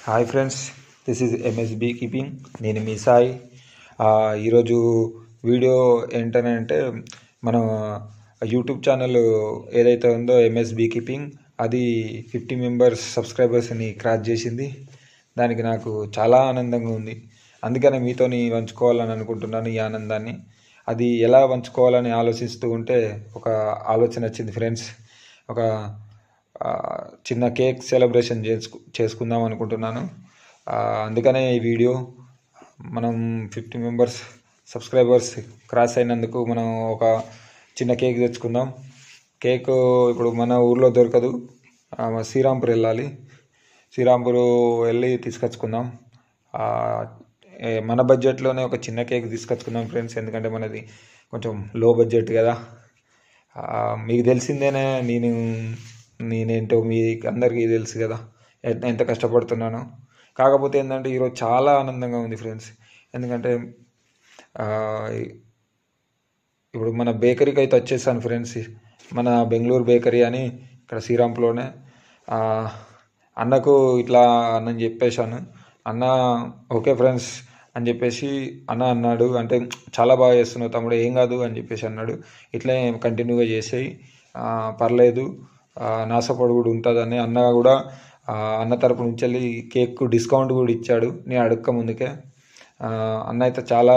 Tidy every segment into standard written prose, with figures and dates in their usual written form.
Hi friends, this is MSB keeping. నేను మీ సాయి. ఈరోజు వీడియో ఏంటంటే మన యూట్యూబ్ ఛానల్ ఏదైతే ఉందో ఎంఎస్బీ కీపింగ్, అది 50 మెంబర్స్ సబ్స్క్రైబర్స్ని క్రాస్ చేసింది. దానికి నాకు చాలా ఆనందంగా ఉంది. అందుకనే మీతోని పంచుకోవాలని అనుకుంటున్నాను ఈ ఆనందాన్ని. అది ఎలా పంచుకోవాలని ఆలోచిస్తూ ఉంటే ఒక ఆలోచన వచ్చింది ఫ్రెండ్స్. ఒక చిన్న కేక్ సెలబ్రేషన్ చేసుకుందాం అనుకుంటున్నాను. అందుకనే ఈ వీడియో. మనం 50 మెంబర్స్ సబ్స్క్రైబర్స్ క్రాస్ అయినందుకు మనం ఒక చిన్న కేక్ తెచ్చుకుందాం. కేక్ ఇప్పుడు మన ఊర్లో దొరకదు, శ్రీరాంపూర్ వెళ్ళాలి. శ్రీరాంపూర్ వెళ్ళి తీసుకొచ్చుకుందాం. మన బడ్జెట్లోనే ఒక చిన్న కేక్ తీసుకొచ్చుకుందాం ఫ్రెండ్స్. ఎందుకంటే మనది కొంచెం లో బడ్జెట్ కదా. మీకు తెలిసిందేనే, నేనేంటో మీ అందరికీ తెలుసు కదా ఎంత కష్టపడుతున్నానో. కాకపోతే ఏంటంటే ఈరోజు చాలా ఆనందంగా ఉంది ఫ్రెండ్స్. ఎందుకంటే ఇప్పుడు మన బేకరీకి అయితే వచ్చేసాను ఫ్రెండ్స్. మన బెంగళూరు బేకరీ అని ఇక్కడ శ్రీరాంపులోనే. అన్నకు ఇట్లా అన్నని చెప్పేశాను. అన్న ఓకే ఫ్రెండ్స్ అని చెప్పేసి అన్న అన్నాడు. అంటే చాలా బాగా చేస్తున్నావు తమ్ముడు, ఏం కాదు అని చెప్పేసి అన్నాడు. ఇట్లే కంటిన్యూగా చేసేయి, పర్లేదు, నా సపోర్ట్ కూడా ఉంటుందని అన్న కూడా అన్న తరపు నుంచి వెళ్ళి కేక్ డిస్కౌంట్ కూడా ఇచ్చాడు నేను అడగక ముందుకే. అన్న అయితే చాలా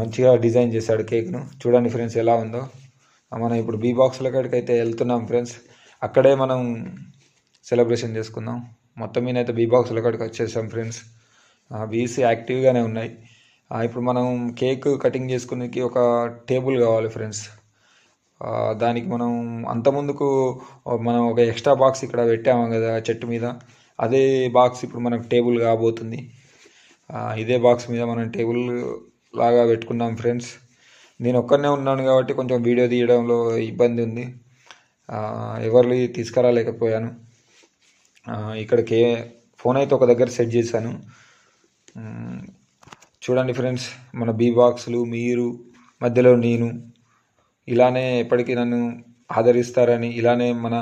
మంచిగా డిజైన్ చేశాడు కేక్ను. చూడండి ఫ్రెండ్స్ ఎలా ఉందో. మనం ఇప్పుడు బీ బాక్స్ల కాడికి అయితే వెళ్తున్నాం ఫ్రెండ్స్. అక్కడే మనం సెలబ్రేషన్ చేసుకుందాం. మొత్తం మీద అయితే బీ బాక్స్ల కాడికి వచ్చేసాం ఫ్రెండ్స్. బీసీ యాక్టివ్గానే ఉన్నాయి. ఇప్పుడు మనం కేక్ కటింగ్ చేసుకునేకి ఒక టేబుల్ కావాలి ఫ్రెండ్స్. దానికి మనం అంతకుముందుకు మనం ఒక ఎక్స్ట్రా బాక్స్ ఇక్కడ పెట్టాము కదా చెట్టు మీద, అదే బాక్స్ ఇప్పుడు మనకు టేబుల్ కాబోతుంది. ఇదే బాక్స్ మీద మనం టేబుల్ లాగా పెట్టుకున్నాం ఫ్రెండ్స్. నేను ఒక్కనే ఉన్నాను కాబట్టి కొంచెం వీడియో తీయడంలో ఇబ్బంది ఉంది. ఎవరిని తీసుకురాలేకపోయాను. ఇక్కడికి ఫోన్ అయితే ఒక దగ్గర సెట్ చేశాను. చూడండి ఫ్రెండ్స్, మన బీ బాక్సులు, మీరు మధ్యలో నేను, ఇలానే ఎప్పటికీ నన్ను ఆదరిస్తారని, ఇలానే మన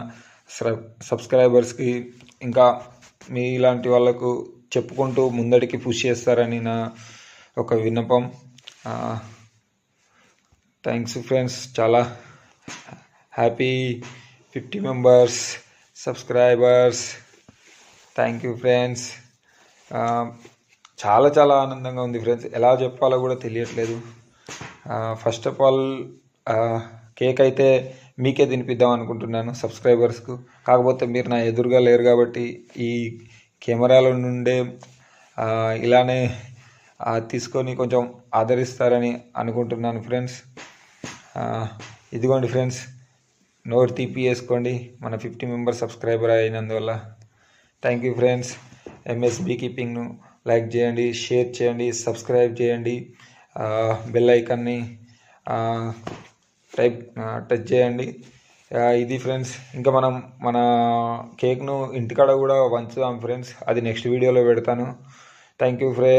సబ్స్క్రైబర్స్కి ఇంకా మీ ఇలాంటి వాళ్ళకు చెప్పుకుంటూ ముందడికి పుష్ చేస్తారని నా ఒక విన్నపం. Thanks friends. చాలా happy 50 members subscribers. Thank you friends. చాలా చాలా ఆనందంగా ఉంది ఫ్రెండ్స్. ఎలా చెప్పాలో కూడా తెలియట్లేదు. ఫస్ట్ ఆఫ్ ఆల్ కేక్ అయితే మీకే తినిపిద్దాం అనుకుంటున్నాను సబ్స్క్రైబర్స్కు. కాకపోతే మీరు నా ఎదురుగా లేరు కాబట్టి ఈ కెమెరాల నుండే ఇలానే తీసుకొని కొంచెం ఆదరిస్తారని అనుకుంటున్నాను ఫ్రెండ్స్. ఇదిగోండి ఫ్రెండ్స్, నోరు తీపి వేసుకోండి మన 50 మెంబర్స్ సబ్స్క్రైబర్ అయినందువల్ల. Thank you friends. ఎంఎస్బీ కీపింగ్ను లైక్ చేయండి, షేర్ చేయండి, సబ్స్క్రైబ్ చేయండి, బెల్ ఐకాన్ని టచ్ చేయండి. ఇది ఫ్రెండ్స్. ఇంకా మనం మన కేక్ను ఇంటికాడ కూడా పంచుదాం ఫ్రెండ్స్. అది నెక్స్ట్ వీడియోలో పెడతాను. Thank you friends.